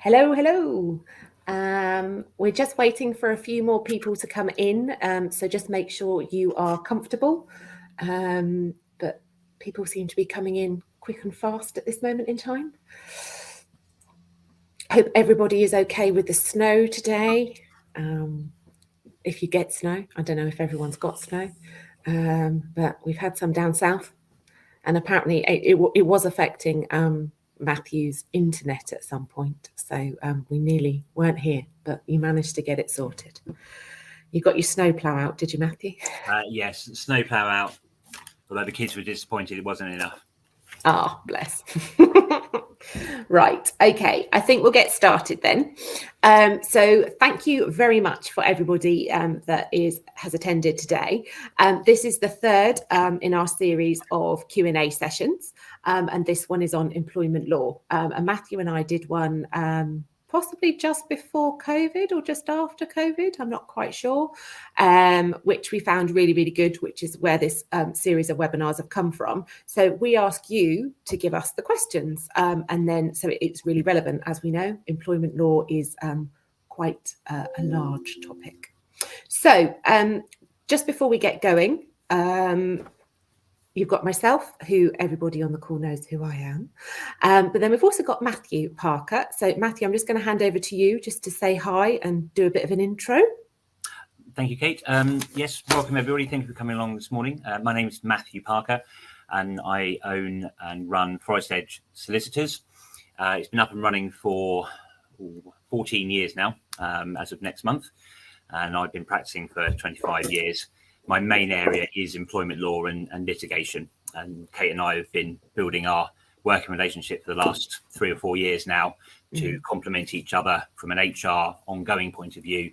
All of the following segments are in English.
Hello, hello. We're just waiting for a few more people to come in, so just make sure you are comfortable. But people seem to be coming in quick and fast at this moment in time. Hope everybody is okay with the snow today. If you get snow, I don't know if everyone's got snow, but we've had some down south, and apparently it was affecting Matthew's internet at some point, so we nearly weren't here, but you managed to get it sorted. You got your snowplow out, did you, Matthew? Yes, snowplow out, although the kids were disappointed it wasn't enough. Ah, bless. Right, okay, I think we'll get started then. So thank you very much for everybody that has attended today. This is the third in our series of Q&A sessions, and this one is on employment law. And Matthew and I did one possibly just before COVID or just after COVID, I'm not quite sure, which we found really, really good, which is where this series of webinars have come from. So we ask you to give us the questions, and then so it's really relevant. As we know, employment law is quite a large topic. So just before we get going, you've got myself, who everybody on the call knows who I am. But then we've also got Matthew Parker. So Matthew, I'm just going to hand over to you just to say hi and do a bit of an intro. Thank you, Kate. Yes, welcome everybody. Thank you for coming along this morning. My name is Matthew Parker and I own and run Forrest Edge Solicitors. It's been up and running for 14 years now, as of next month. And I've been practicing for 25 years. My main area is employment law and litigation. And Kate and I have been building our working relationship for the last 3 or 4 years now to complement each other from an HR ongoing point of view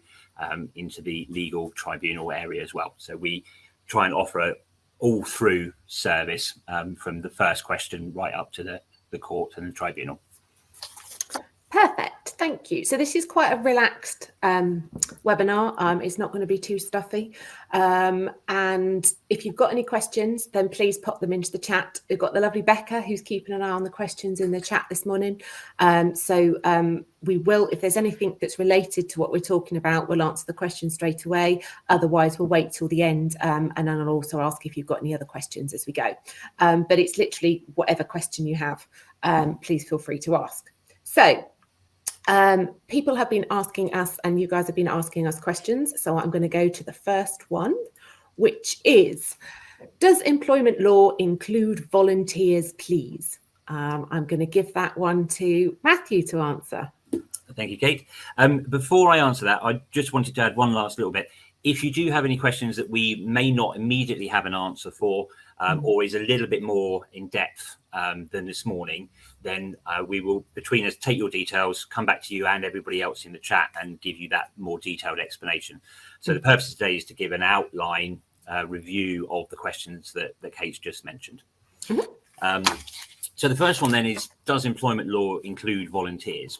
into the legal tribunal area as well. So we try and offer an all through service from the first question right up to the court and the tribunal. Perfect, thank you. So this is quite a relaxed webinar. It's not going to be too stuffy. And if you've got any questions, then please pop them into the chat. We've got the lovely Becca who's keeping an eye on the questions in the chat this morning. We will, if there's anything that's related to what we're talking about, we'll answer the question straight away. Otherwise, we'll wait till the end. And then I'll also ask if you've got any other questions as we go. But it's literally whatever question you have, please feel free to ask. So, people have been asking us, and you guys have been asking us questions. So I'm going to go to the first one, which is, does employment law include volunteers, please? I'm going to give that one to Matthew to answer. Thank you, Kate. Before I answer that, I just wanted to add one last little bit. If you do have any questions that we may not immediately have an answer for, or is a little bit more in depth than this morning, then we will, between us, take your details, come back to you and everybody else in the chat and give you that more detailed explanation. So the purpose of today is to give an outline review of the questions that Kate's just mentioned. So the first one then is, does employment law include volunteers?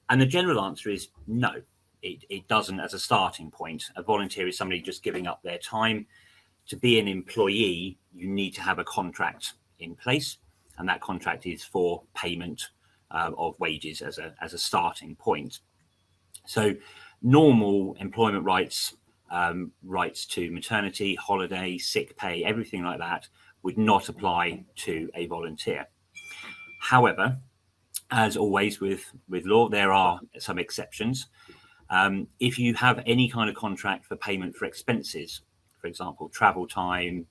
And the general answer is no, it doesn't as a starting point. A volunteer is somebody just giving up their time. To be an employee, you need to have a contract in place, and that contract is for payment of wages as a starting point. So normal employment rights, rights to maternity, holiday, sick pay, everything like that would not apply to a volunteer. However, as always with law, there are some exceptions. If you have any kind of contract for payment for expenses, for example, travel time,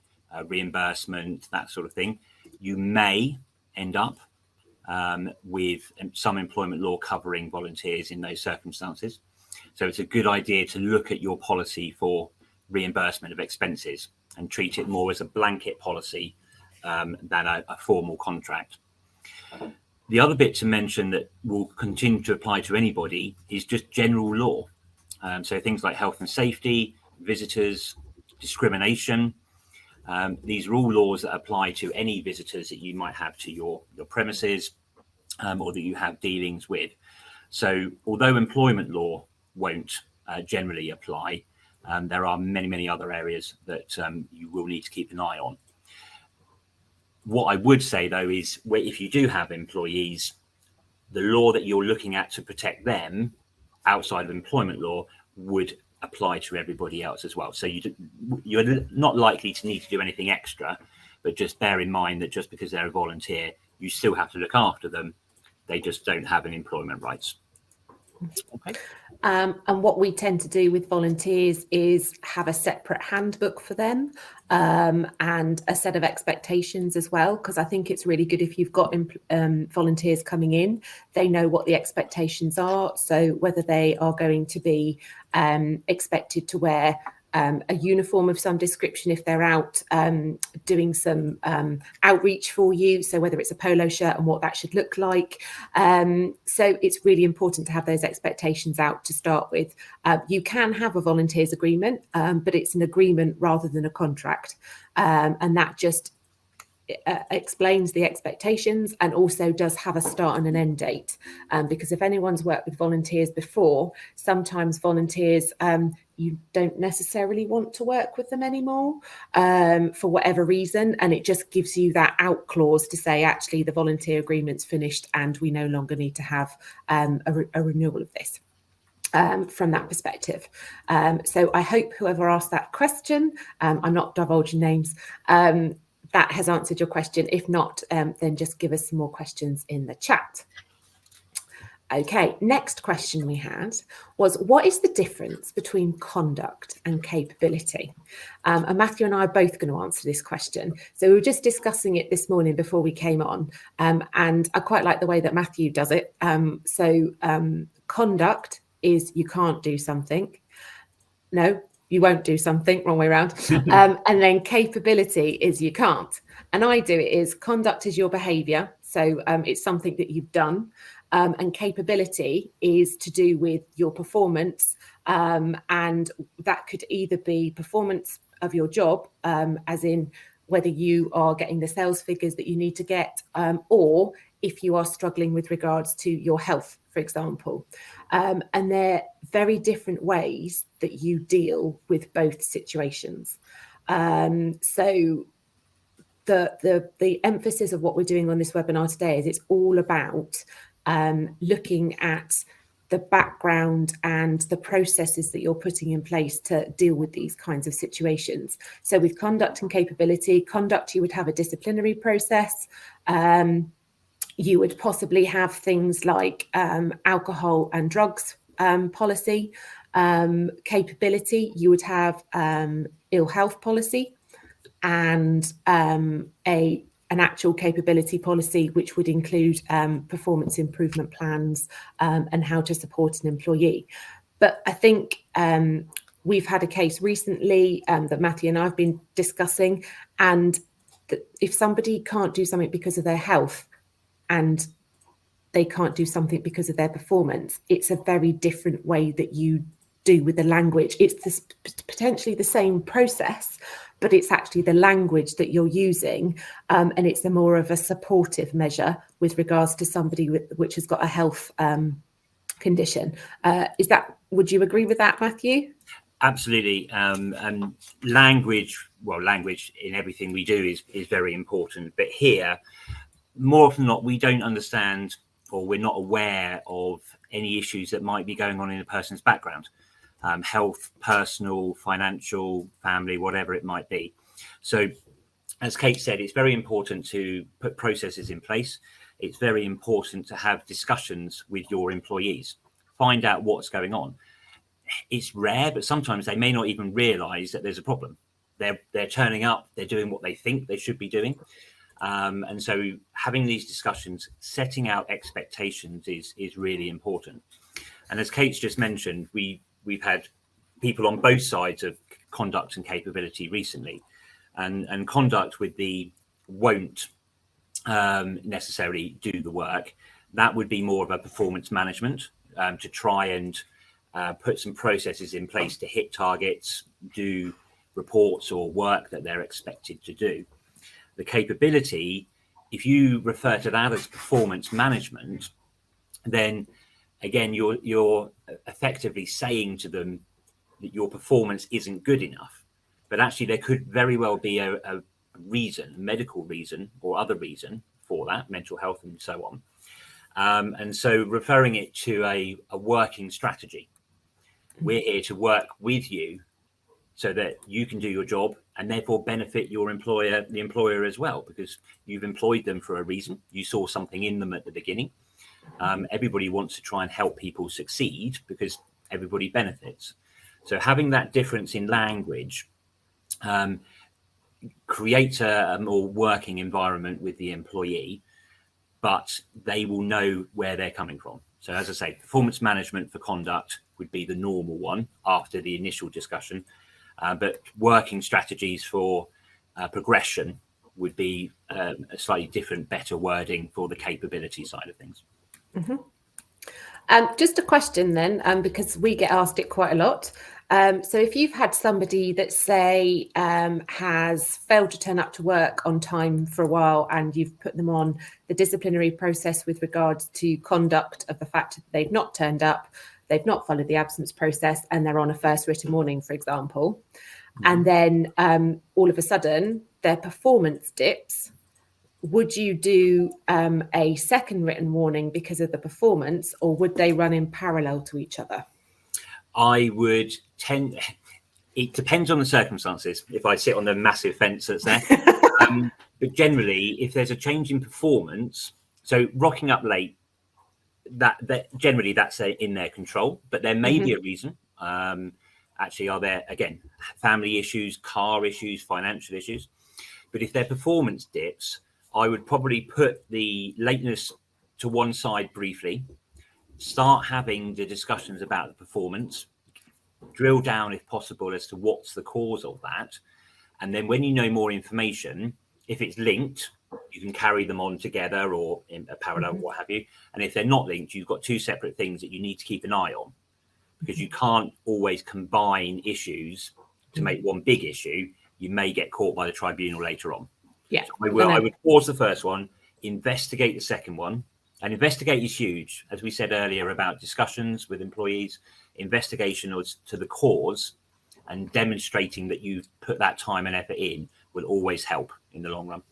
reimbursement, that sort of thing, you may end up with some employment law covering volunteers in those circumstances. So it's a good idea to look at your policy for reimbursement of expenses and treat it more as a blanket policy than a formal contract. The other bit to mention that will continue to apply to anybody is just general law. So things like health and safety, visitors, discrimination. These are all laws that apply to any visitors that you might have to your premises or that you have dealings with. So although employment law won't generally apply, there are many other areas that you will need to keep an eye on. What I would say, though, is if you do have employees, the law that you're looking at to protect them outside of employment law would apply to everybody else as well. So you're not likely to need to do anything extra, but just bear in mind that just because they're a volunteer, you still have to look after them. They just don't have any employment rights. Okay. And what we tend to do with volunteers is have a separate handbook for them, and a set of expectations as well, because I think it's really good if you've got volunteers coming in, they know what the expectations are. So whether they are going to be expected to wear a uniform of some description if they're out doing some outreach for you, so whether it's a polo shirt and what that should look like. So it's really important to have those expectations out to start with. You can have a volunteers agreement, but it's an agreement rather than a contract, and that just explains the expectations and also does have a start and an end date, because if anyone's worked with volunteers before, sometimes volunteers you don't necessarily want to work with them anymore for whatever reason, and it just gives you that out clause to say actually the volunteer agreement's finished and we no longer need to have a renewal of this. From that perspective. So I hope whoever asked that question, I'm not divulging names, that has answered your question. If not, then just give us some more questions in the chat. Okay, next question we had was, what is the difference between conduct and capability? And Matthew and I are both going to answer this question. So we were just discussing it this morning before we came on, and I quite like the way that Matthew does it. Conduct is you can't do something. No, you won't do something, wrong way around. And then capability is you can't. And I do it is conduct is your behaviour. So it's something that you've done. And capability is to do with your performance. And that could either be performance of your job, as in whether you are getting the sales figures that you need to get, or if you are struggling with regards to your health, for example. And they're very different ways that you deal with both situations. So the emphasis of what we're doing on this webinar today is it's all about looking at the background and the processes that you're putting in place to deal with these kinds of situations. So with conduct and capability, conduct, you would have a disciplinary process. You would possibly have things like alcohol and drugs policy. Capability, you would have ill health policy, and an actual capability policy, which would include performance improvement plans and how to support an employee. But I think we've had a case recently that Matthew and I have been discussing, and that if somebody can't do something because of their health and they can't do something because of their performance, it's a very different way that you do with the language. It's potentially the same process, but it's actually the language that you're using, and it's a more of a supportive measure with regards to somebody which has got a health condition. Would you agree with that, Matthew? Absolutely. And language in everything we do is very important. But here, more often than not, we don't understand, or we're not aware of any issues that might be going on in a person's background. Health, personal, financial, family, whatever it might be. So as Kate said, it's very important to put processes in place. It's very important to have discussions with your employees, find out what's going on. It's rare, but sometimes they may not even realize that there's a problem. They're turning up, they're doing what they think they should be doing. And so having these discussions, setting out expectations is really important. And as Kate's just mentioned, we've had people on both sides of conduct and capability recently, and conduct with the won't necessarily do the work. That would be more of a performance management to try and put some processes in place to hit targets, do reports or work that they're expected to do. The capability, if you refer to that as performance management, then again, you're effectively saying to them that your performance isn't good enough. But actually, there could very well be a reason, medical reason or other reason for that, mental health and so on. And so referring it to a working strategy. We're here to work with you so that you can do your job and therefore benefit your employer, the employer as well, because you've employed them for a reason. You saw something in them at the beginning. Everybody wants to try and help people succeed because everybody benefits. So having that difference in language creates a more working environment with the employee, but they will know where they're coming from. So as I say, performance management for conduct would be the normal one after the initial discussion. But working strategies for progression would be a slightly different, better wording for the capability side of things. Just a question then, because we get asked it quite a lot. So if you've had somebody that, say, has failed to turn up to work on time for a while and you've put them on the disciplinary process with regards to conduct of the fact that they've not turned up, they've not followed the absence process, and they're on a first written warning, for example, and then all of a sudden their performance dips, would you do a second written warning because of the performance, or would they run in parallel to each other? I would tend, it depends on the circumstances, if I sit on the massive fence that's there. But generally, if there's a change in performance, so rocking up late, that generally that's in their control, but there may be a reason. Actually, are there, again, family issues, car issues, financial issues? But if their performance dips, I would probably put the lateness to one side briefly, start having the discussions about the performance, drill down if possible as to what's the cause of that. And then when you know more information, if it's linked, you can carry them on together or in a parallel, what have you. And if they're not linked, you've got two separate things that you need to keep an eye on, because you can't always combine issues to make one big issue. You may get caught by the tribunal later on. Yeah, So I would pause the first one, investigate the second one. And investigate is huge. As we said earlier about discussions with employees, investigation to the cause and demonstrating that you've put that time and effort in will always help in the long run.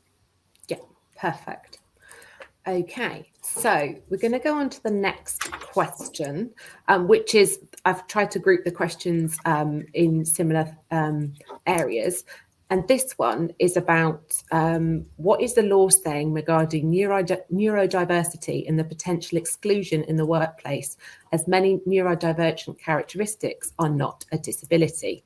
Yeah, perfect. Okay, so we're going to go on to the next question, which is, I've tried to group the questions in similar areas. And this one is about what is the law saying regarding neurodiversity and the potential exclusion in the workplace, as many neurodivergent characteristics are not a disability.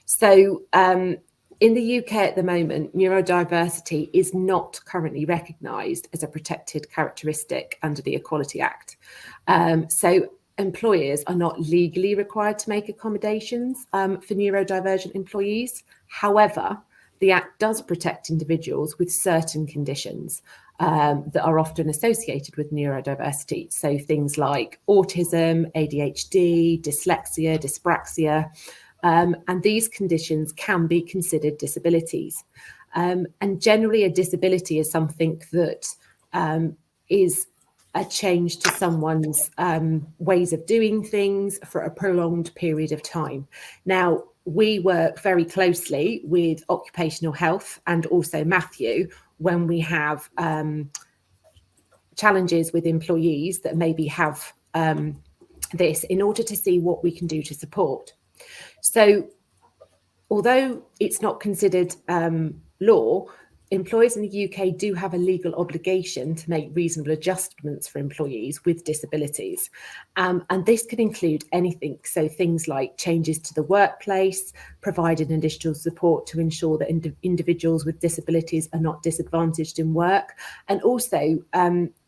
So in the UK at the moment, neurodiversity is not currently recognised as a protected characteristic under the Equality Act. So employers are not legally required to make accommodations for neurodivergent employees. However, the Act does protect individuals with certain conditions that are often associated with neurodiversity. So things like autism, ADHD, dyslexia, dyspraxia, and these conditions can be considered disabilities. And generally, a disability is something that is a change to someone's ways of doing things for a prolonged period of time. Now, we work very closely with occupational health and also Matthew when we have challenges with employees that maybe have this, in order to see what we can do to support. So although it's not considered law, employers in the UK do have a legal obligation to make reasonable adjustments for employees with disabilities. And this can include anything. So things like changes to the workplace, providing additional support to ensure that individuals with disabilities are not disadvantaged in work. And also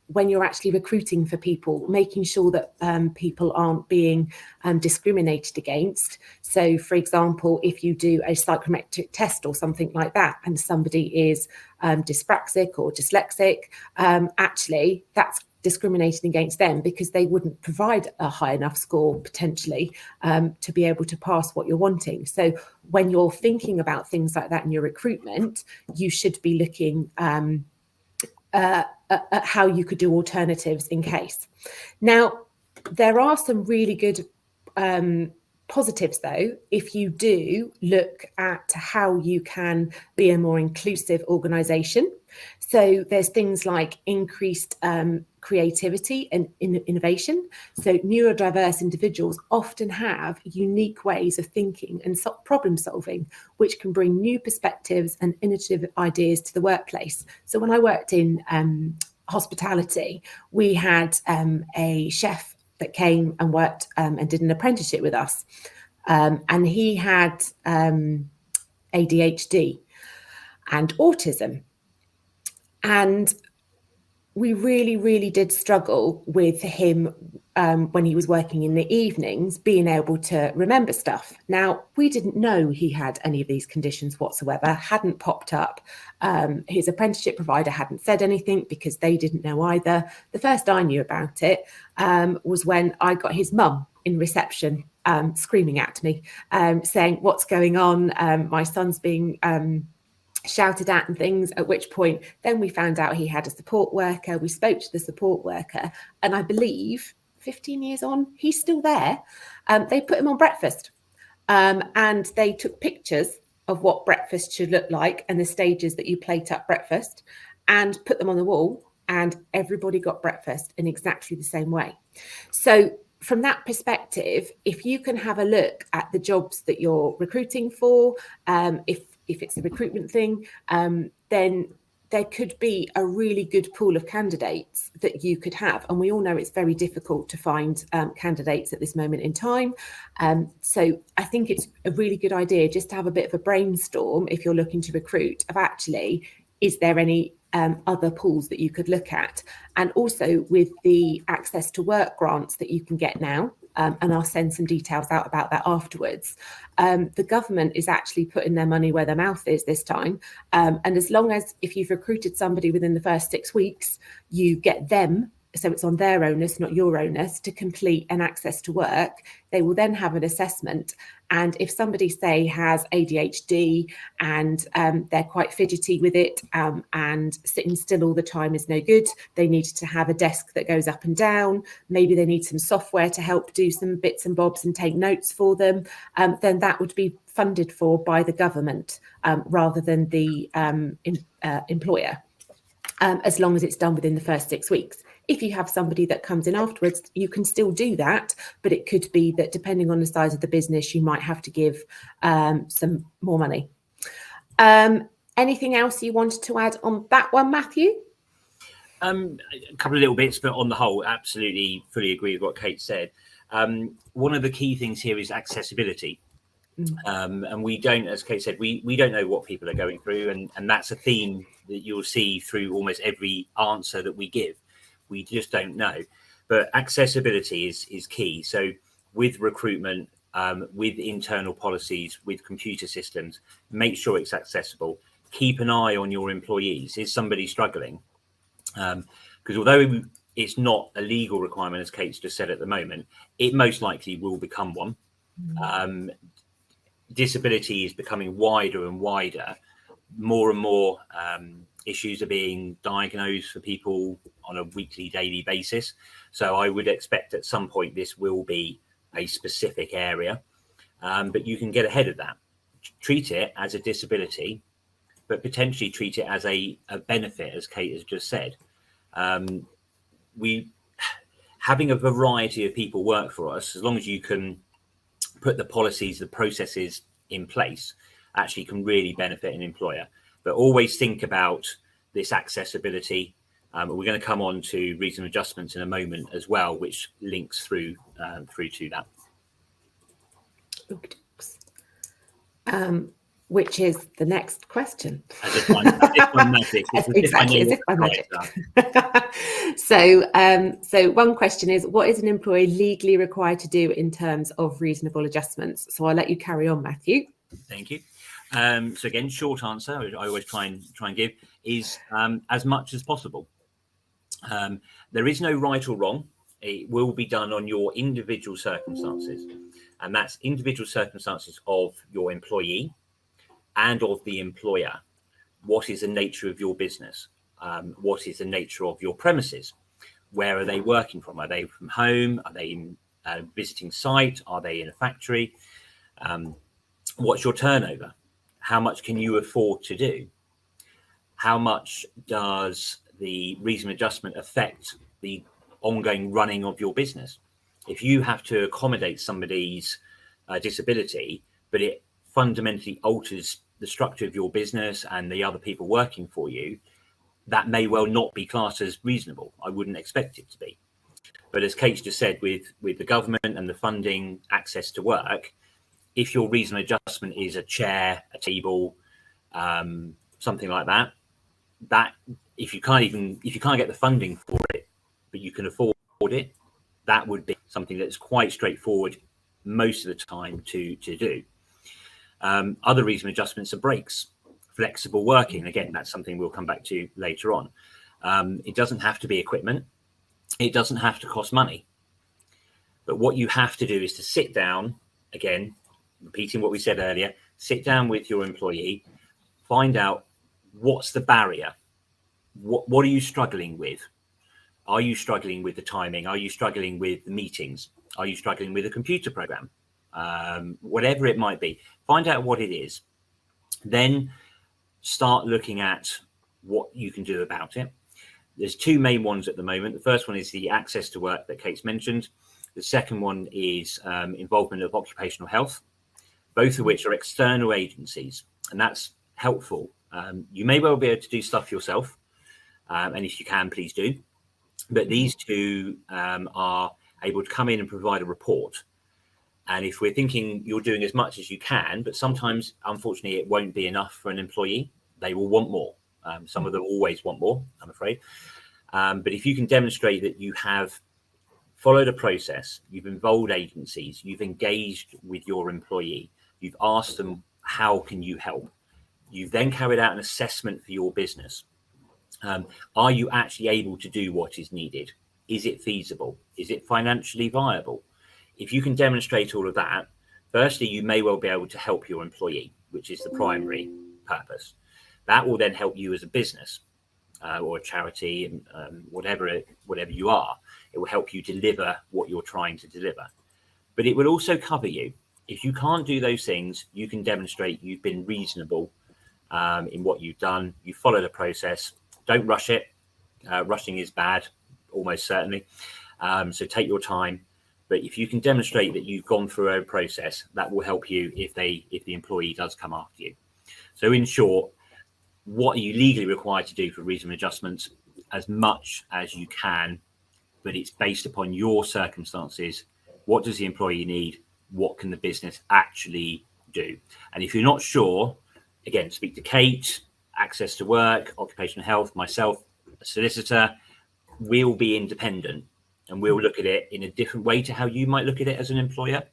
when you're actually recruiting for people, making sure that people aren't being discriminated against. So, for example, if you do a psychometric test or something like that, and somebody is dyspraxic or dyslexic, actually that's discriminating against them because they wouldn't provide a high enough score potentially to be able to pass what you're wanting. So when you're thinking about things like that in your recruitment, you should be looking at how you could do alternatives in case. Now, there are some really good positives, though, if you do look at how you can be a more inclusive organisation. So there's things like increased creativity and innovation. So neurodiverse individuals often have unique ways of thinking and problem solving, which can bring new perspectives and innovative ideas to the workplace. So when I worked in hospitality, we had a chef that came and worked and did an apprenticeship with us. And he had ADHD and autism. And we really, really did struggle with him when he was working in the evenings, being able to remember stuff. Now, we didn't know he had any of these conditions whatsoever, hadn't popped up. His apprenticeship provider hadn't said anything because they didn't know either. The first I knew about it was when I got his mum in reception screaming at me, saying, "What's going on? My son's being shouted at and things," at which point then we found out he had a support worker. We spoke to the support worker, and I believe 15 years on, he's still there. They put him on breakfast, and they took pictures of what breakfast should look like and the stages that you plate up breakfast and put them on the wall, and everybody got breakfast in exactly the same way. So from that perspective, if you can have a look at the jobs that you're recruiting for, if it's a recruitment thing, then there could be a really good pool of candidates that you could have. And we all know it's very difficult to find candidates at this moment in time. So I think it's a really good idea just to have a bit of a brainstorm if you're looking to recruit of actually, is there any other pools that you could look at? And also with the access to work grants that you can get now, and I'll send some details out about that afterwards. The government is actually putting their money where their mouth is this time. And as long as if you've recruited somebody within the first 6 weeks, you get them, so it's on their onus, not your onus, to complete an access to work, they will then have an assessment. And if somebody, say, has ADHD and they're quite fidgety with it and sitting still all the time is no good, they need to have a desk that goes up and down, maybe they need some software to help do some bits and bobs and take notes for them, then that would be funded for by the government rather than the employer, as long as it's done within the first 6 weeks. If you have somebody that comes in afterwards, you can still do that, but it could be that depending on the size of the business, you might have to give some more money. Anything else you wanted to add on that one, Matthew? A couple of little bits, but on the whole, absolutely fully agree with what Kate said. One of the key things here is accessibility. And we don't, as Kate said, we don't know what people are going through, and that's a theme that you'll see through almost every answer that we give. We just don't know. But accessibility is key. So with recruitment, with internal policies, with computer systems, make sure it's accessible. Keep an eye on your employees. Is somebody struggling? Because although it's not a legal requirement, as Kate's just said at the moment, it most likely will become one. Disability is becoming wider and wider. More and more issues are being diagnosed for people on a weekly, daily basis. So I would expect at some point this will be a specific area, but you can get ahead of that. Treat it as a disability, but potentially treat it as a benefit, as Kate has just said. Having a variety of people work for us, as long as you can put the policies, the processes in place, actually can really benefit an employer. But always think about this accessibility. We're going to come on to reasonable adjustments in a moment as well, which links through to that. Which is the next question. As if I'm magic. Exactly, as if by magic. So one question is, what is an employee legally required to do in terms of reasonable adjustments? So I'll let you carry on, Matthew. Thank you. So again, short answer, I always try and give, is as much as possible. There is no right or wrong. It will be done on your individual circumstances. And that's individual circumstances of your employee and of the employer. What is the nature of your business? What is the nature of your premises? Where are they working from? Are they from home? Are they in visiting site? Are they in a factory? What's your turnover? How much can you afford to do? How much does the reasonable adjustment affect the ongoing running of your business? If you have to accommodate somebody's disability, but it fundamentally alters the structure of your business and the other people working for you, that may well not be classed as reasonable. I wouldn't expect it to be. But as Kate's just said, with the government and the funding access to work, if your reasonable adjustment is a chair, a table, something like that, that if you can't get the funding for it, but you can afford it, that would be something that's quite straightforward most of the time to do. Other reasonable adjustments are breaks, flexible working. Again, that's something we'll come back to later on. It doesn't have to be equipment. It doesn't have to cost money. But what you have to do is to sit down, again, repeating what we said earlier, sit down with your employee, find out what's the barrier. What are you struggling with? Are you struggling with the timing? Are you struggling with the meetings? Are you struggling with a computer program? Whatever it might be, find out what it is. Then start looking at what you can do about it. There's two main ones at the moment. The first one is the access to work that Kate's mentioned. The second one is involvement of occupational health, both of which are external agencies, and that's helpful. You may well be able to do stuff yourself, and if you can, please do. But these two are able to come in and provide a report. And if we're thinking you're doing as much as you can, but sometimes, unfortunately, it won't be enough for an employee. They will want more. Some of them always want more, I'm afraid. But if you can demonstrate that you have followed a process, you've involved agencies, you've engaged with your employee, you've asked them, how can you help? You've then carried out an assessment for your business. Are you actually able to do what is needed? Is it feasible? Is it financially viable? If you can demonstrate all of that, firstly, you may well be able to help your employee, which is the primary purpose. That will then help you as a business or a charity, whatever you are. It will help you deliver what you're trying to deliver. But it will also cover you. If you can't do those things, you can demonstrate you've been reasonable in what you've done. You follow the process. Don't rush it. Rushing is bad, almost certainly. So take your time. But if you can demonstrate that you've gone through a process, that will help you if the employee does come after you. So in short, what are you legally required to do for reasonable adjustments? As much as you can, but it's based upon your circumstances. What does the employee need? What can the business actually do? And if you're not sure, again, speak to Kate, access to work, occupational health, myself, a solicitor. We'll be independent and we'll look at it in a different way to how you might look at it as an employer.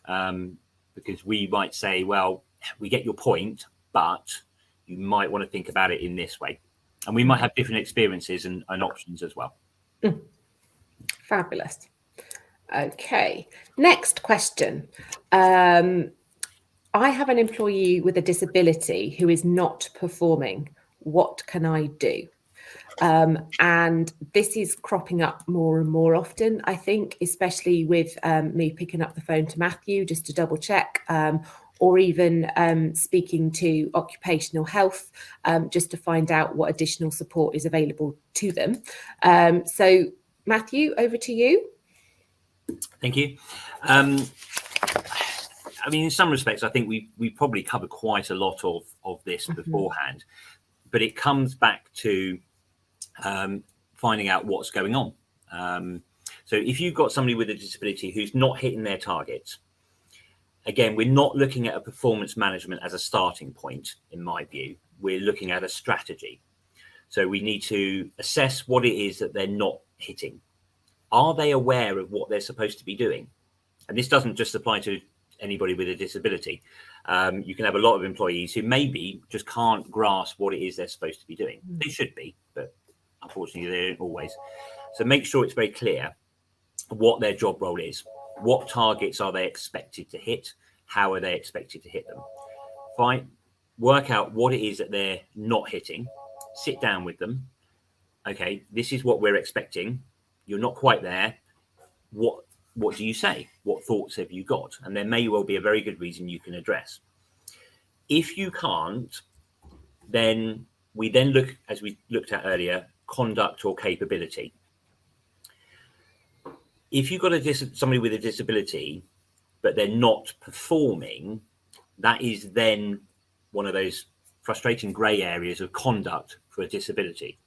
Because we might say, well, we get your point, but you might want to think about it in this way. And we might have different experiences and options as well. Fabulous. Okay, next question. I have an employee with a disability who is not performing. What can I do? And this is cropping up more and more often, I think, especially with me picking up the phone to Matthew just to double check, or even speaking to occupational health just to find out what additional support is available to them. So Matthew, over to you. Thank you. I mean, in some respects, I think we probably covered quite a lot of this beforehand, but it comes back to finding out what's going on. So if you've got somebody with a disability who's not hitting their targets, again, we're not looking at a performance management as a starting point, in my view. We're looking at a strategy. So we need to assess what it is that they're not hitting. Are they aware of what they're supposed to be doing? And this doesn't just apply to anybody with a disability. You can have a lot of employees who maybe just can't grasp what it is they're supposed to be doing. They should be, but unfortunately they don't always. So make sure it's very clear what their job role is. What targets are they expected to hit? How are they expected to hit them? Fine. Work out what it is that they're not hitting. Sit down with them. Okay, this is what we're expecting. You're not quite there. What what do you say? What thoughts have you got? And there may well be a very good reason you can address. If you can't, then we then look, as we looked at earlier, conduct or capability. If you've got somebody with a disability, but they're not performing, that is then one of those frustrating grey areas of conduct for a disability.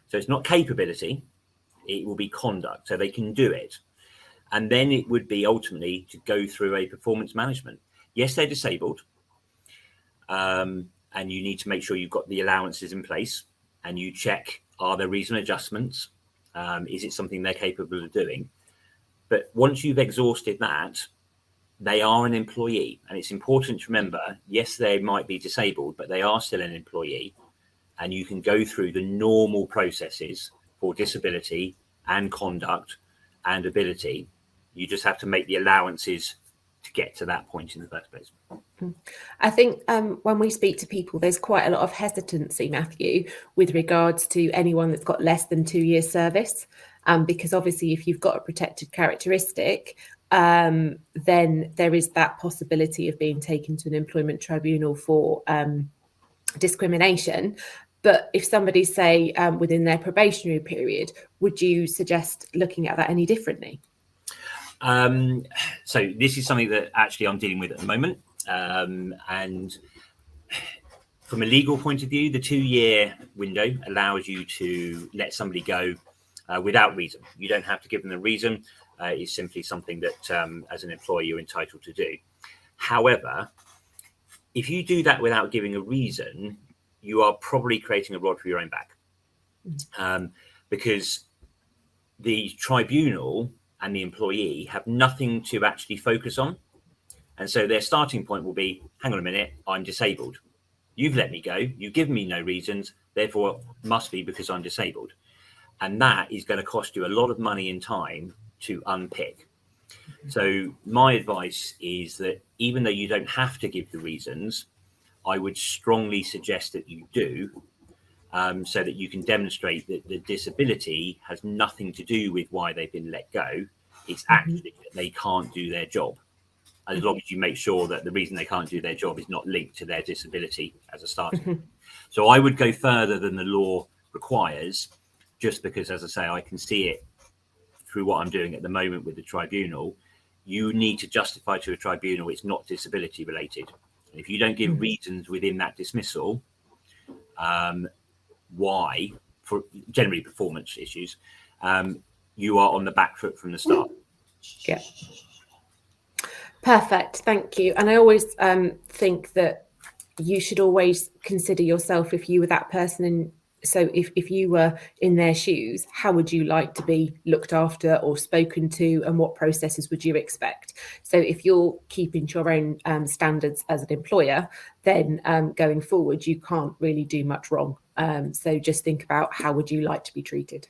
So it's not capability, it will be conduct. So they can do it. And then it would be ultimately to go through a performance management. Yes, they're disabled. And you need to make sure you've got the allowances in place and you check, are there reasonable adjustments? Is it something they're capable of doing? But once you've exhausted that, they are an employee. And it's important to remember, yes, they might be disabled, but they are still an employee. And you can go through the normal processes for disability and conduct and ability. You just have to make the allowances to get to that point in the first place. I think when we speak to people, there's quite a lot of hesitancy, Matthew, with regards to anyone that's got less than 2 years service, because obviously if you've got a protected characteristic, then there is that possibility of being taken to an employment tribunal for discrimination. But if somebody's, say, within their probationary period, would you suggest looking at that any differently? So this is something that actually I'm dealing with at the moment. And from a legal point of view, the 2-year window allows you to let somebody go without reason. You don't have to give them a reason. It's simply something that as an employer you're entitled to do. However, if you do that without giving a reason, you are probably creating a rod for your own back, because the tribunal and the employee have nothing to actually focus on. And so their starting point will be, hang on a minute, I'm disabled. You've let me go. You've given me no reasons. Therefore, it must be because I'm disabled. And that is going to cost you a lot of money and time to unpick. So my advice is that even though you don't have to give the reasons, I would strongly suggest that you do, so that you can demonstrate that the disability has nothing to do with why they've been let go. It's actually that they can't do their job. As long as you make sure that the reason they can't do their job is not linked to their disability as a starting point. So I would go further than the law requires, just because, as I say, I can see it through what I'm doing at the moment with the tribunal. You need to justify to a tribunal it's not disability related. And if you don't give reasons within that dismissal, why, for generally performance issues, you are on the back foot from the start. Yeah. Perfect. Thank you. And I always think that you should always consider yourself, if you were that person. And so if you were in their shoes, how would you like to be looked after or spoken to, and what processes would you expect? So if you're keeping to your own standards as an employer, then going forward, you can't really do much wrong. So just think about, how would you like to be treated?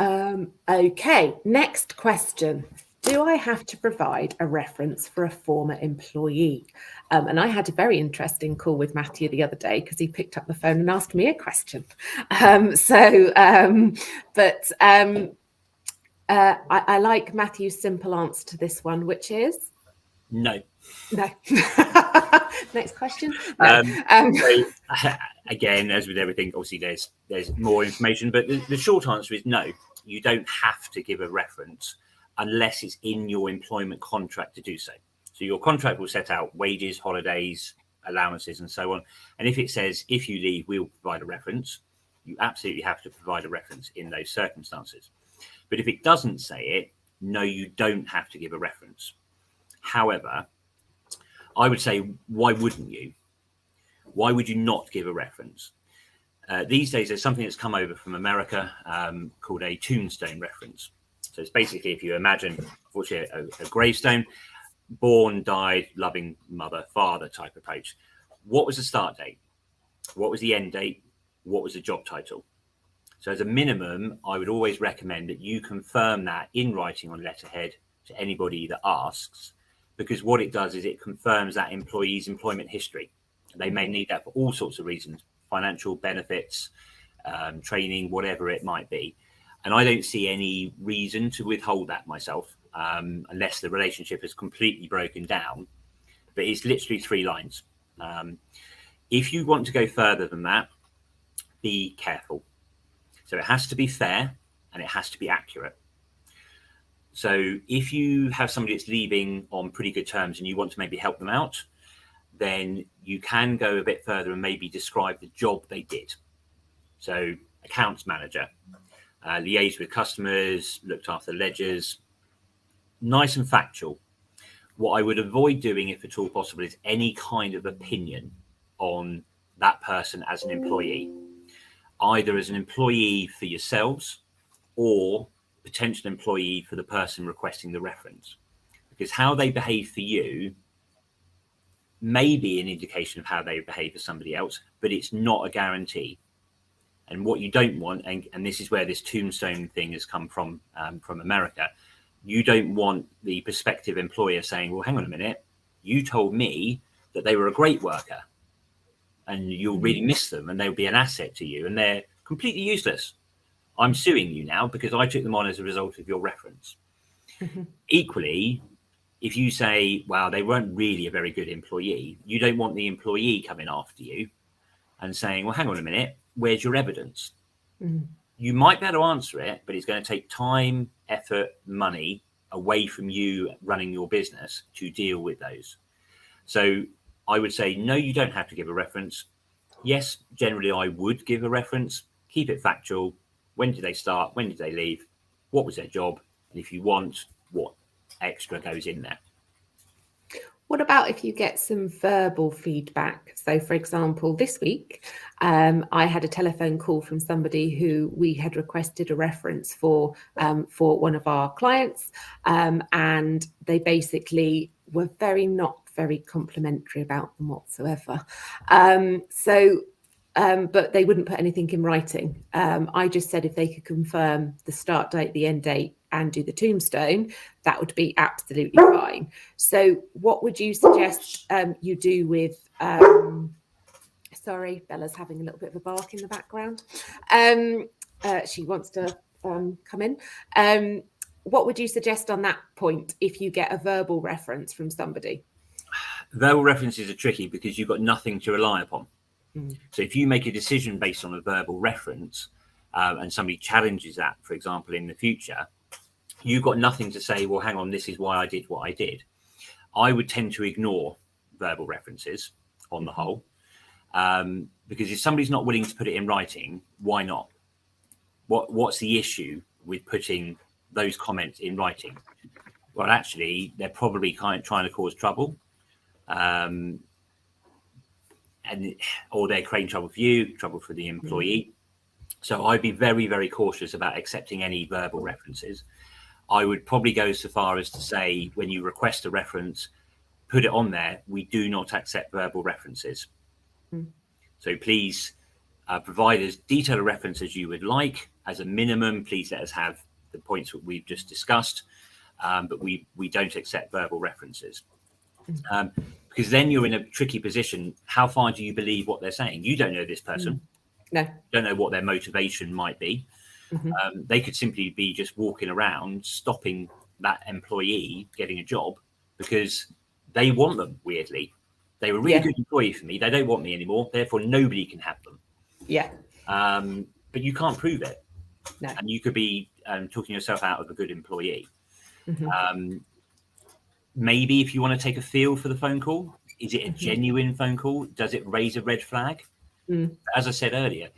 Okay, next question. Do I have to provide a reference for a former employee? And I had a very interesting call with Matthew the other day, because he picked up the phone and asked me a question. I like Matthew's simple answer to this one, which is no. No. Next question. No. So, again, as with everything, obviously there's more information, but the short answer is no. You don't have to give a reference unless it's in your employment contract to do so. So your contract will set out wages, holidays, allowances, and so on. And if it says, if you leave, we'll provide a reference, you absolutely have to provide a reference in those circumstances. But if it doesn't say it, no, you don't have to give a reference. However, I would say, why wouldn't you? Why would you not give a reference? These days, there's something that's come over from America called a tombstone reference. So it's basically, if you imagine, unfortunately, a gravestone, born, died, loving mother, father type approach. What was the start date? What was the end date? What was the job title? So as a minimum, I would always recommend that you confirm that in writing on letterhead to anybody that asks, because what it does is it confirms that employee's employment history. They may need that for all sorts of reasons, financial benefits, training, whatever it might be. And I don't see any reason to withhold that myself, unless the relationship has completely broken down. But it's literally 3 lines. If you want to go further than that, be careful. So it has to be fair and it has to be accurate. So if you have somebody that's leaving on pretty good terms and you want to maybe help them out, then you can go a bit further and maybe describe the job they did. So accounts manager, liaised with customers, looked after ledgers, nice and factual. What I would avoid doing, if at all possible, is any kind of opinion on that person as an employee, either as an employee for yourselves or potential employee for the person requesting the reference, because how they behave for you may be an indication of how they behave for somebody else, but it's not a guarantee. And what you don't want, and this is where this tombstone thing has come from America, you don't want the prospective employer saying, well, hang on a minute, you told me that they were a great worker and you'll really miss them and they'll be an asset to you and they're completely useless. I'm suing you now because I took them on as a result of your reference. Equally, if you say, wow, they weren't really a very good employee, you don't want the employee coming after you and saying, well, hang on a minute, where's your evidence? You might be able to answer it, but it's going to take time, effort, money away from you running your business to deal with those. So I would say, no, you don't have to give a reference. Yes, generally I would give a reference. Keep it factual. When did they start? When did they leave? What was their job? And if you want, what extra goes in there? What about if you get some verbal feedback? So, for example, this week, I had a telephone call from somebody who we had requested a reference for one of our clients, and they basically were not very complimentary about them whatsoever. But they wouldn't put anything in writing. I just said if they could confirm the start date, the end date, and do the tombstone, that would be absolutely fine. So what would you suggest you do with, sorry, Bella's having a little bit of a bark in the background. She wants to come in. What would you suggest on that point if you get a verbal reference from somebody? Verbal references are tricky because you've got nothing to rely upon. So if you make a decision based on a verbal reference and somebody challenges that, for example, in the future, you've got nothing to say, well, hang on, this is why I did what I did. I would tend to ignore verbal references on the whole, because if somebody's not willing to put it in writing, why not? What's the issue with putting those comments in writing? Well, actually, they're probably trying to cause trouble. Or they're creating trouble for you, trouble for the employee. So I'd be very, very cautious about accepting any verbal references. I would probably go so far as to say, when you request a reference, put it on there, we do not accept verbal references. So please provide as detailed a reference as you would like. As a minimum, please let us have the points that we've just discussed, but we don't accept verbal references. Because then you're in a tricky position. How far do you believe what they're saying? You don't know this person. No. You don't know what their motivation might be. They could simply be just walking around stopping that employee getting a job because they want them, weirdly. They were a really good employee for me. They don't want me anymore. Therefore, nobody can have them. But you can't prove it. No. And you could be talking yourself out of a good employee. Maybe if you want to take a feel for the phone call, is it a genuine phone call? Does it raise a red flag? As I said earlier,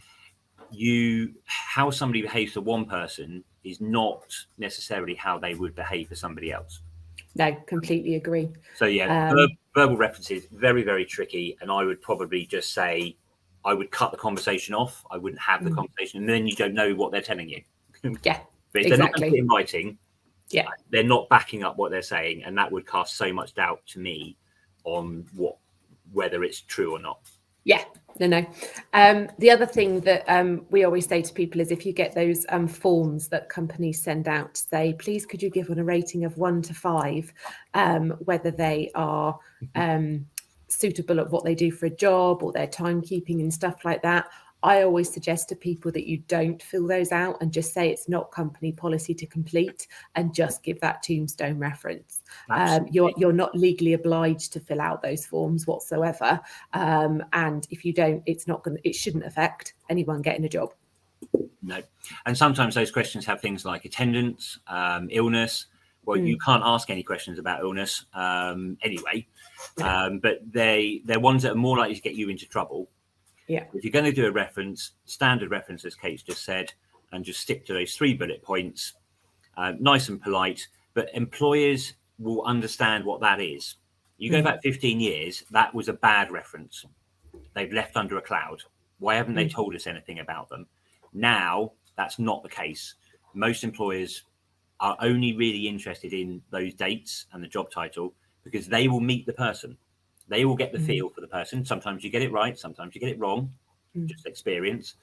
how somebody behaves to one person is not necessarily how they would behave for somebody else. No, completely agree. So verbal references, very, very tricky. And I would probably just say, I would cut the conversation off. I wouldn't have the conversation. And then you don't know what they're telling you. But if they're not going to put it in writing, they're not backing up what they're saying, and that would cast so much doubt to me on whether it's true or not. No. The other thing that we always say to people is if you get those forms that companies send out to say, please could you give on a rating of 1 to 5 whether they are suitable at what they do for a job or their timekeeping and stuff like that. I always suggest to people that you don't fill those out and just say it's not company policy to complete, and just give that tombstone reference. You're not legally obliged to fill out those forms whatsoever, and if you don't, it shouldn't affect anyone getting a job. No. And sometimes those questions have things like attendance, illness. Well, you can't ask any questions about illness anyway, but they're ones that are more likely to get you into trouble. Yeah. If you're going to do a reference, standard reference, as Kate's just said, and just stick to those 3 bullet points, nice and polite, but employers will understand what that is. You go back 15 years, that was a bad reference. They've left under a cloud. Why haven't they told us anything about them? Now, that's not the case. Most employers are only really interested in those dates and the job title because they will meet the person. They will get the feel for the person. Sometimes you get it right, sometimes you get it wrong, just experience.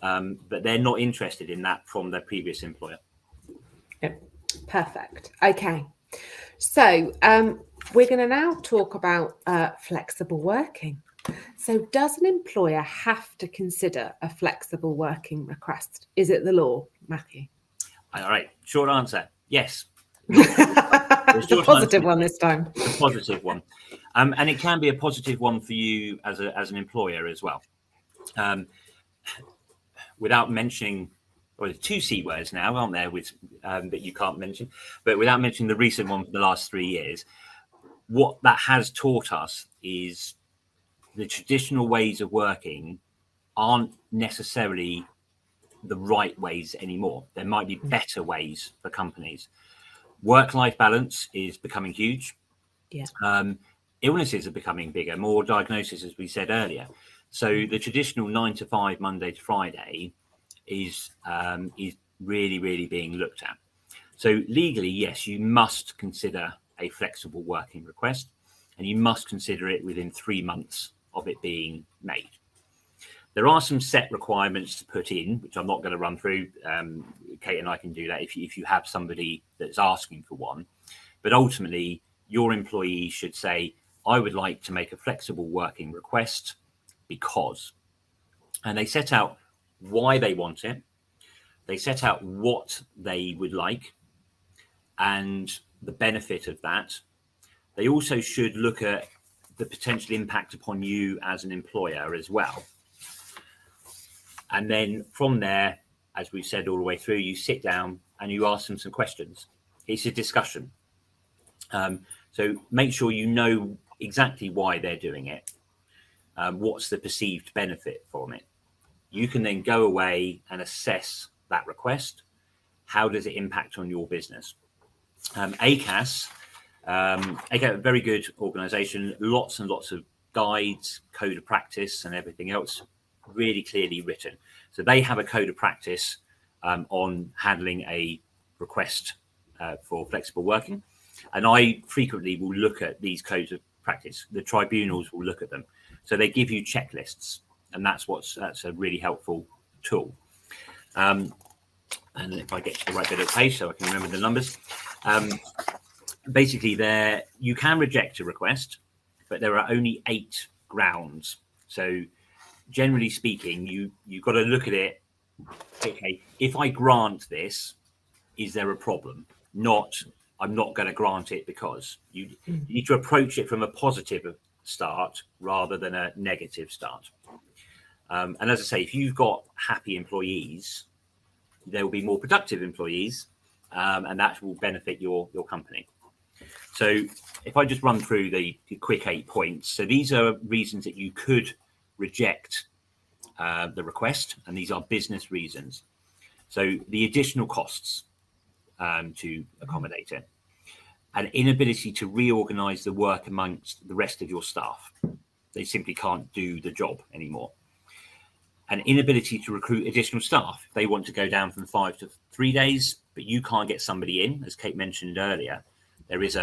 But they're not interested in that from their previous employer. Yep. Perfect. Okay. So we're going to now talk about flexible working. So does an employer have to consider a flexible working request? Is it the law, Matthew? All right. Short answer, yes. The positive one this time. The positive one. And it can be a positive one for you as an employer as well. Without mentioning, well, there's 2 C words now, aren't there, with that you can't mention, but without mentioning the recent one for the last 3 years, what that has taught us is the traditional ways of working aren't necessarily the right ways anymore. There might be better ways for companies. Work-life balance is becoming huge. Yeah. Illnesses are becoming bigger, more diagnosis, as we said earlier. So the traditional 9 to 5, Monday to Friday is really, really being looked at. So legally, yes, you must consider a flexible working request, and you must consider it within 3 months of it being made. There are some set requirements to put in, which I'm not going to run through. Kate and I can do that if you have somebody that's asking for one. But ultimately, your employee should say, I would like to make a flexible working request because. And they set out why they want it. They set out what they would like and the benefit of that. They also should look at the potential impact upon you as an employer as well. And then from there, as we've said all the way through, you sit down and you ask them some questions. It's a discussion. So make sure you know exactly why they're doing it. What's the perceived benefit from it? You can then go away and assess that request. How does it impact on your business? ACAS, a very good organisation, lots and lots of guides, code of practice and everything else, really clearly written. So they have a code of practice on handling a request for flexible working. And I frequently will look at these codes of practice. The tribunals will look at them. So they give you checklists, and that's a really helpful tool. And if I get to the right bit of the page so I can remember the numbers, basically you can reject a request, but there are only 8 grounds. So generally speaking, you've got to look at it. Okay, if I grant this, is there a problem? Not, I'm not going to grant it because you need to approach it from a positive start rather than a negative start. And as I say, if you've got happy employees, there will be more productive employees, and that will benefit your company. So if I just run through the quick 8 points. So these are reasons that you could reject the request, and these are business reasons. So the additional costs to accommodate it, an inability to reorganize the work amongst the rest of your staff. They simply can't do the job anymore. An inability to recruit additional staff. They want to go down from 5 to 3 days, but you can't get somebody in, as Kate mentioned earlier. There is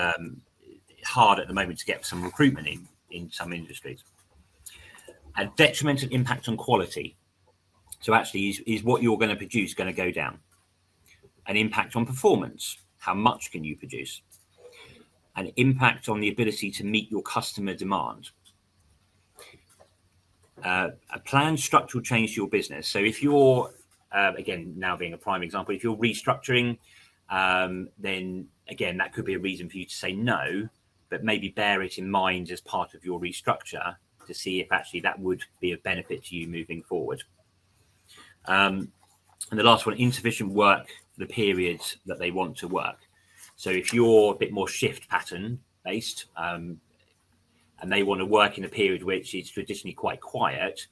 hard at the moment to get some recruitment in some industries. A detrimental impact on quality. So actually, is what you're going to produce going to go down? An impact on performance. How much can you produce? An impact on the ability to meet your customer demand. a planned structural change to your business. So if you're, again, now being a prime example, if you're restructuring, then again, that could be a reason for you to say no, but maybe bear it in mind as part of your restructure to see if actually that would be of benefit to you moving forward. And the last one, insufficient work for the periods that they want to work. So if you're a bit more shift pattern based, and they want to work in a period which is traditionally quite quiet,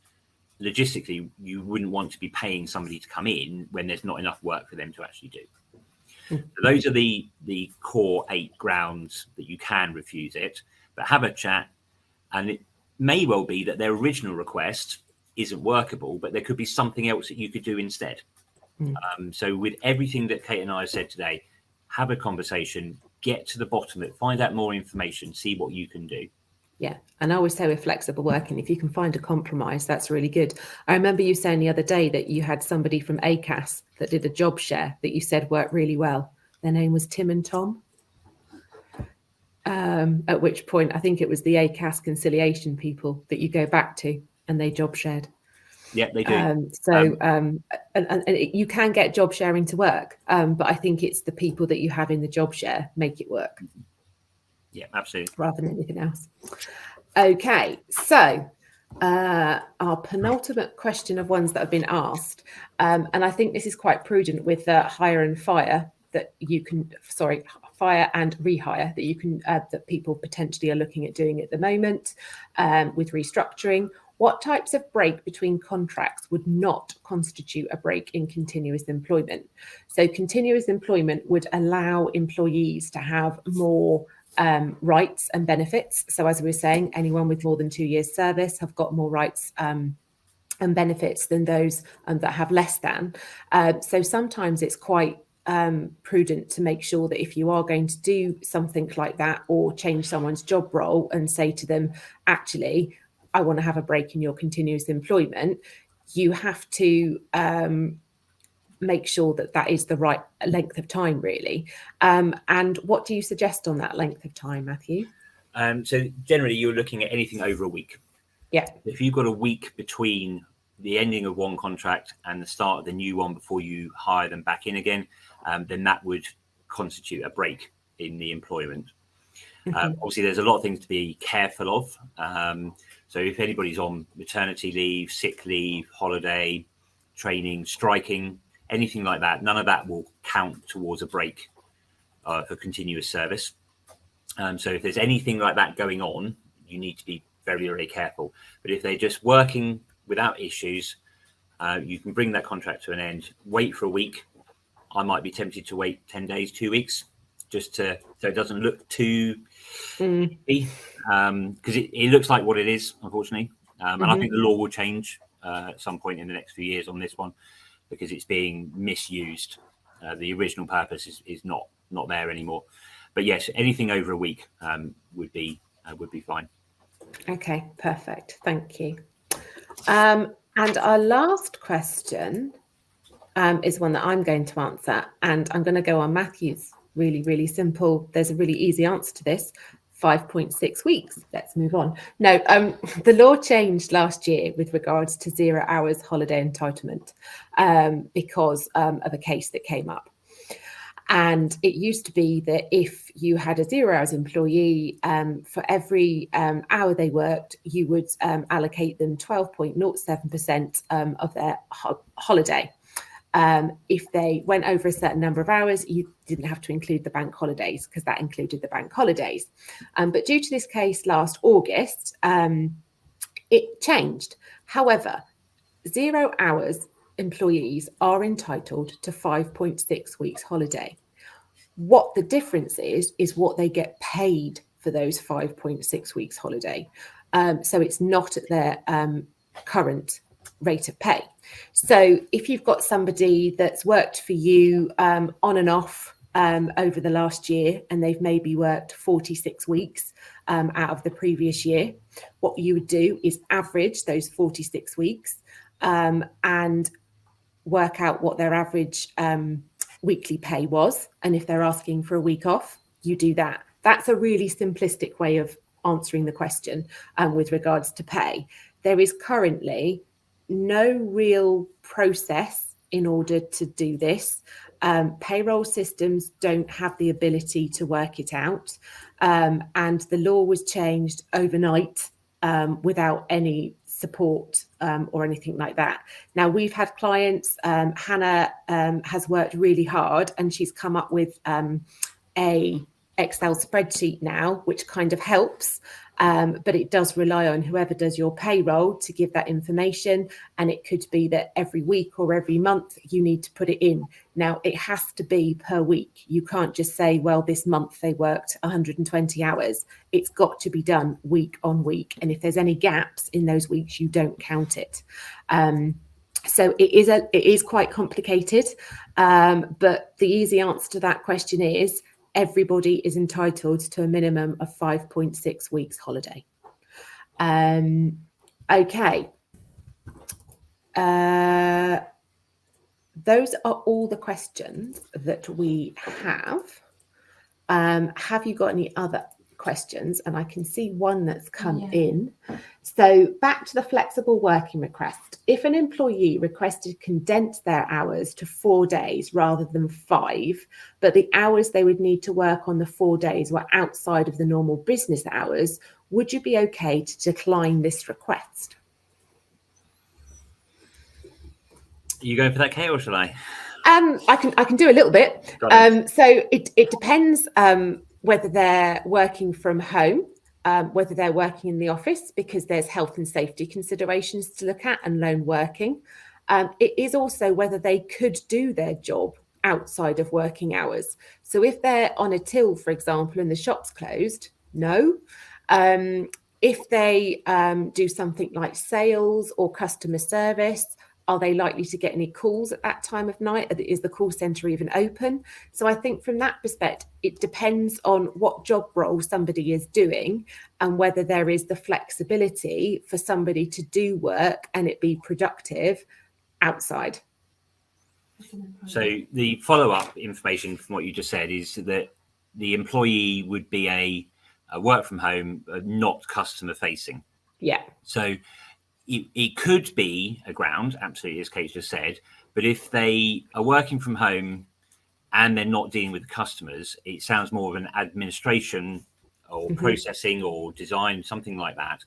logistically, you wouldn't want to be paying somebody to come in when there's not enough work for them to actually do. So those are the core 8 grounds that you can refuse it, but have a chat. And it may well be that their original request isn't workable, but there could be something else that you could do instead. So with everything that Kate and I have said today, have a conversation, get to the bottom of it, find out more information, see what you can do. Yeah. And I always say with flexible working, if you can find a compromise, that's really good. I remember you saying the other day that you had somebody from ACAS that did a job share that you said worked really well. Their name was Tim and Tom. At which point, I think it was the ACAS conciliation people that you go back to and they job shared. Yeah, they do. And you can get job sharing to work, but I think it's the people that you have in the job share make it work. Yeah, absolutely. Rather than anything else. Okay, so our penultimate question of ones that have been asked, and I think this is quite prudent with hire and fire that you can, fire and rehire that you can, that people potentially are looking at doing at the moment with restructuring. What types of break between contracts would not constitute a break in continuous employment? So continuous employment would allow employees to have more rights and benefits. So as we were saying, anyone with more than 2 years service have got more rights and benefits than those that have less than. So sometimes it's quite prudent to make sure that if you are going to do something like that or change someone's job role and say to them, actually, I want to have a break in your continuous employment, you have to make sure that that is the right length of time, really. And what do you suggest on that length of time, Matthew? So generally, you're looking at anything over a week. Yeah. If you've got a week between the ending of one contract and the start of the new one before you hire them back in again, then that would constitute a break in the employment. Obviously, there's a lot of things to be careful of. So if anybody's on maternity leave, sick leave, holiday, training, striking, anything like that, none of that will count towards a break for continuous service. So if there's anything like that going on, you need to be very, very careful. But if they're just working without issues, you can bring that contract to an end, wait for a week. I might be tempted to wait 10 days, 2 weeks, just so it doesn't look too because it looks like what it is, unfortunately. And I think the law will change at some point in the next few years on this one, because it's being misused. The original purpose is not there anymore. But yes, anything over a week would be fine. Okay, perfect. Thank you. And our last question is one that I'm going to answer, and I'm going to go on Matthew's. Really, really simple. There's a really easy answer to this. 5.6 weeks. Let's move on. No, the law changed last year with regards to 0 hours holiday entitlement because of a case that came up. And it used to be that if you had a 0 hours employee, for every hour they worked, you would allocate them 12.07% of their holiday. If they went over a certain number of hours, you didn't have to include the bank holidays because that included the bank holidays. But due to this case last August, it changed. However, 0 hours employees are entitled to 5.6 weeks holiday. What the difference is what they get paid for those 5.6 weeks holiday. So it's not at their current rate of pay. So if you've got somebody that's worked for you on and off over the last year, and they've maybe worked 46 weeks out of the previous year, what you would do is average those 46 weeks and work out what their average weekly pay was. And if they're asking for a week off, you do that. That's a really simplistic way of answering the question with regards to pay. there is currently no real process in order to do this. Payroll systems don't have the ability to work it out, and the law was changed overnight without any support or anything like that. Now, we've had clients, Hannah has worked really hard, and she's come up with a Excel spreadsheet now, which kind of helps, but it does rely on whoever does your payroll to give that information. And it could be that every week or every month you need to put it in. Now, it has to be per week. You can't just say, well, this month they worked 120 hours. It's got to be done week on week. And if there's any gaps in those weeks, you don't count it. So it is quite complicated. But the easy answer to that question is, everybody is entitled to a minimum of 5.6 weeks holiday. Okay. Those are all the questions that we have. Have you got any other questions? And I can see one that's come in. So back to the flexible working request. If an employee requested to condense their hours to 4 days rather than 5, but the hours they would need to work on the 4 days were outside of the normal business hours, would you be okay to decline this request? Are you going for that, Kate, or shall I? I can do a little bit. So it depends whether they're working from home, whether they're working in the office, because there's health and safety considerations to look at, and lone working. It is also whether they could do their job outside of working hours. So if they're on a till, for example, and the shop's closed, no. If they do something like sales or customer service, are they likely to get any calls at that time of night? Is the call centre even open? So I think from that perspective, it depends on what job role somebody is doing and whether there is the flexibility for somebody to do work and it be productive outside. So the follow-up information from what you just said is that the employee would be a work from home, not customer facing. Yeah. So it could be a ground, absolutely, as Kate just said, but if they are working from home and they're not dealing with customers, it sounds more of an administration or processing or design, something like that.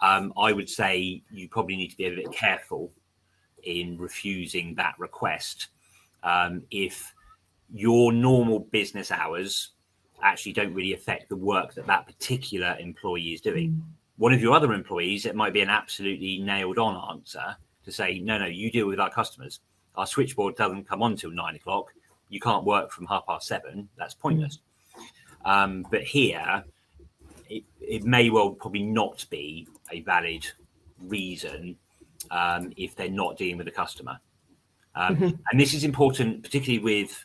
I would say you probably need to be a bit careful in refusing that request. If your normal business hours actually don't really affect the work that particular employee is doing. One of your other employees, it might be an absolutely nailed on answer to say, no, you deal with our customers. Our switchboard doesn't come on till 9 o'clock. You can't work from 7:30. That's pointless. But here, it may well probably not be a valid reason if they're not dealing with a customer. And this is important, particularly with,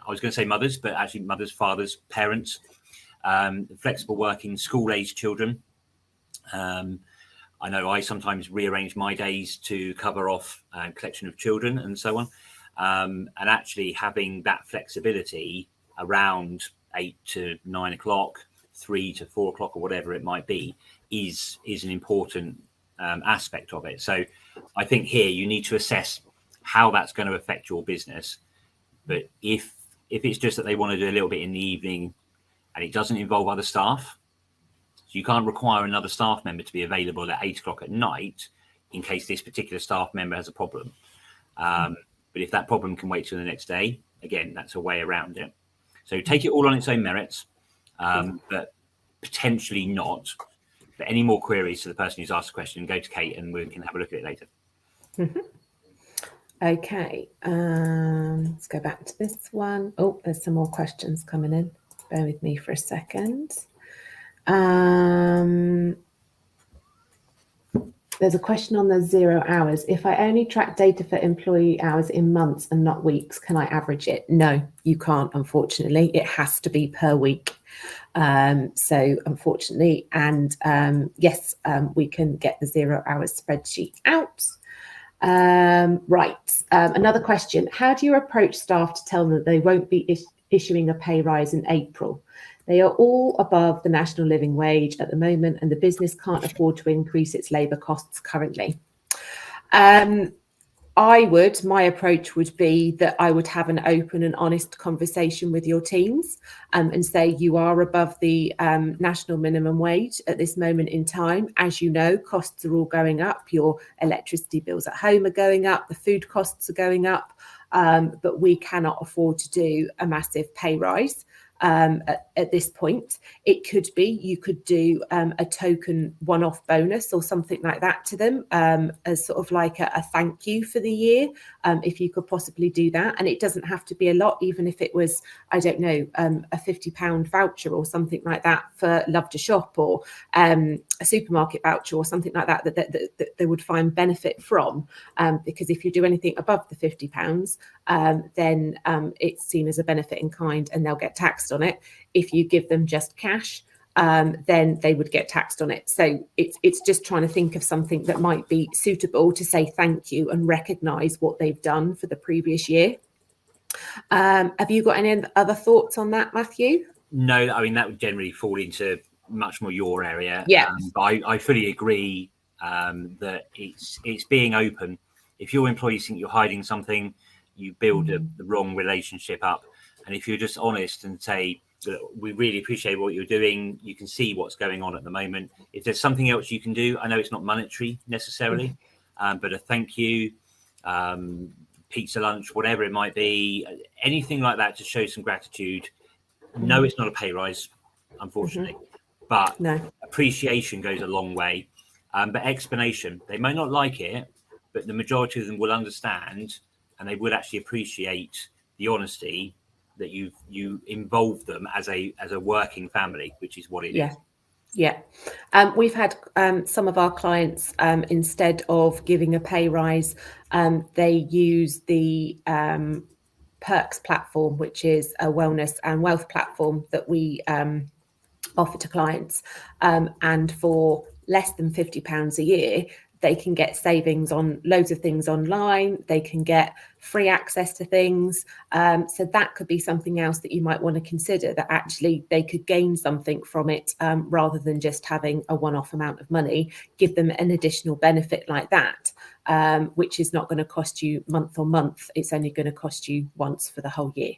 I was going to say mothers, but actually mothers, fathers, parents, flexible working, school-age children. I know I sometimes rearrange my days to cover off collection of children and so on. And actually having that flexibility around 8 to 9 o'clock, 3 to 4 o'clock, or whatever it might be, is an important aspect of it. So I think here you need to assess how that's going to affect your business. But if it's just that they want to do a little bit in the evening and it doesn't involve other staff, so you can't require another staff member to be available at 8 o'clock at night in case this particular staff member has a problem. But if that problem can wait till the next day, again, that's a way around it. So take it all on its own merits, but potentially not. But any more queries to the person who's asked the question, go to Kate and we can have a look at it later. Okay, let's go back to this one. Oh, there's some more questions coming in. Bear with me for a second. There's a question on the 0 hours. If I only track data for employee hours in months and not weeks, can I average it? No, you can't, unfortunately. It has to be per week. So unfortunately, and yes, we can get the 0 hours spreadsheet out. Right. Another question. How do you approach staff to tell them that they won't be issuing a pay rise in April. They are all above the national living wage at the moment, and the business can't afford to increase its labour costs currently. My approach would be that I would have an open and honest conversation with your teams and say you are above the national minimum wage at this moment in time. As you know, costs are all going up. Your electricity bills at home are going up. The food costs are going up. But we cannot afford to do a massive pay rise at this point. It could be you could do a token one-off bonus or something like that to them as sort of like a thank you for the year, if you could possibly do that. And it doesn't have to be a lot, even if it was, I don't know, a £50 voucher or something like that for Love to Shop, or a supermarket voucher or something like that that they would find benefit from, because if you do anything above the £50, then it's seen as a benefit in kind and they'll get taxed on it. If you give them just cash, then they would get taxed on it. So it's just trying to think of something that might be suitable to say thank you and recognise what they've done for the previous year. Have you got any other thoughts on that, Matthew? No, I mean, that would generally fall into much more your area. Yeah. But I fully agree that it's being open. If your employees think you're hiding something, you build the wrong relationship up. And if you're just honest and say, we really appreciate what you're doing, you can see what's going on at the moment. If there's something else you can do, I know it's not monetary necessarily, but a thank you, pizza lunch, whatever it might be, anything like that to show some gratitude. No, it's not a pay rise, unfortunately, but appreciation goes a long way. But explanation, they may not like it, but the majority of them will understand, and they would actually appreciate the honesty that you involve them as a working family, which is what it is. Yeah. We've had some of our clients, instead of giving a pay rise, they use the Perks platform, which is a wellness and wealth platform that we offer to clients. And for less than £50 a year, they can get savings on loads of things online. They can get free access to things. So that could be something else that you might want to consider, that actually they could gain something from it, rather than just having a one-off amount of money. Give them an additional benefit like that, which is not going to cost you month on month. It's only going to cost you once for the whole year.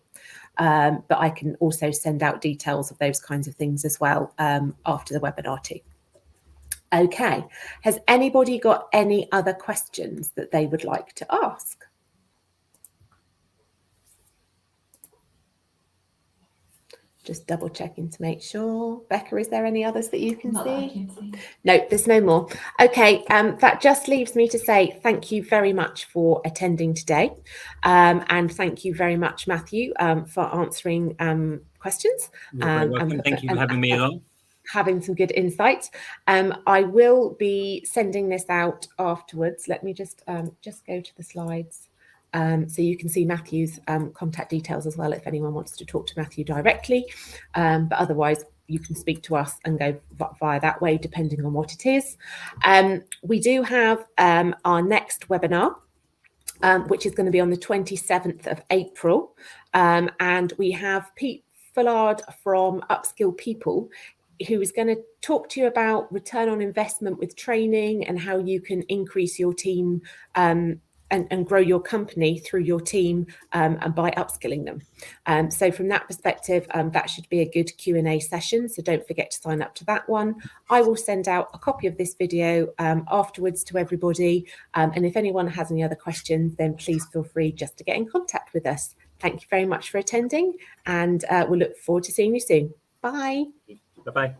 But I can also send out details of those kinds of things as well after the webinar too. Okay, has anybody got any other questions that they would like to ask? Just double checking to make sure. Becca, is there any others that you can see? No, there's no more. Okay, that just leaves me to say thank you very much for attending today. And thank you very much, Matthew, for answering questions. You're very welcome. Thank you for having me along. Having some good insights. I will be sending this out afterwards. Let me just go to the slides, so you can see Matthew's contact details as well if anyone wants to talk to Matthew directly. But otherwise, you can speak to us and go via that way, depending on what it is. We do have our next webinar, which is going to be on the 27th of April. And we have Pete Fullard from Upskill People, who is going to talk to you about return on investment with training and how you can increase your team and grow your company through your team and by upskilling them. So from that perspective, that should be a good Q&A session. So don't forget to sign up to that one. I will send out a copy of this video afterwards to everybody. And if anyone has any other questions, then please feel free just to get in contact with us. Thank you very much for attending, and we'll look forward to seeing you soon. Bye. Bye-bye.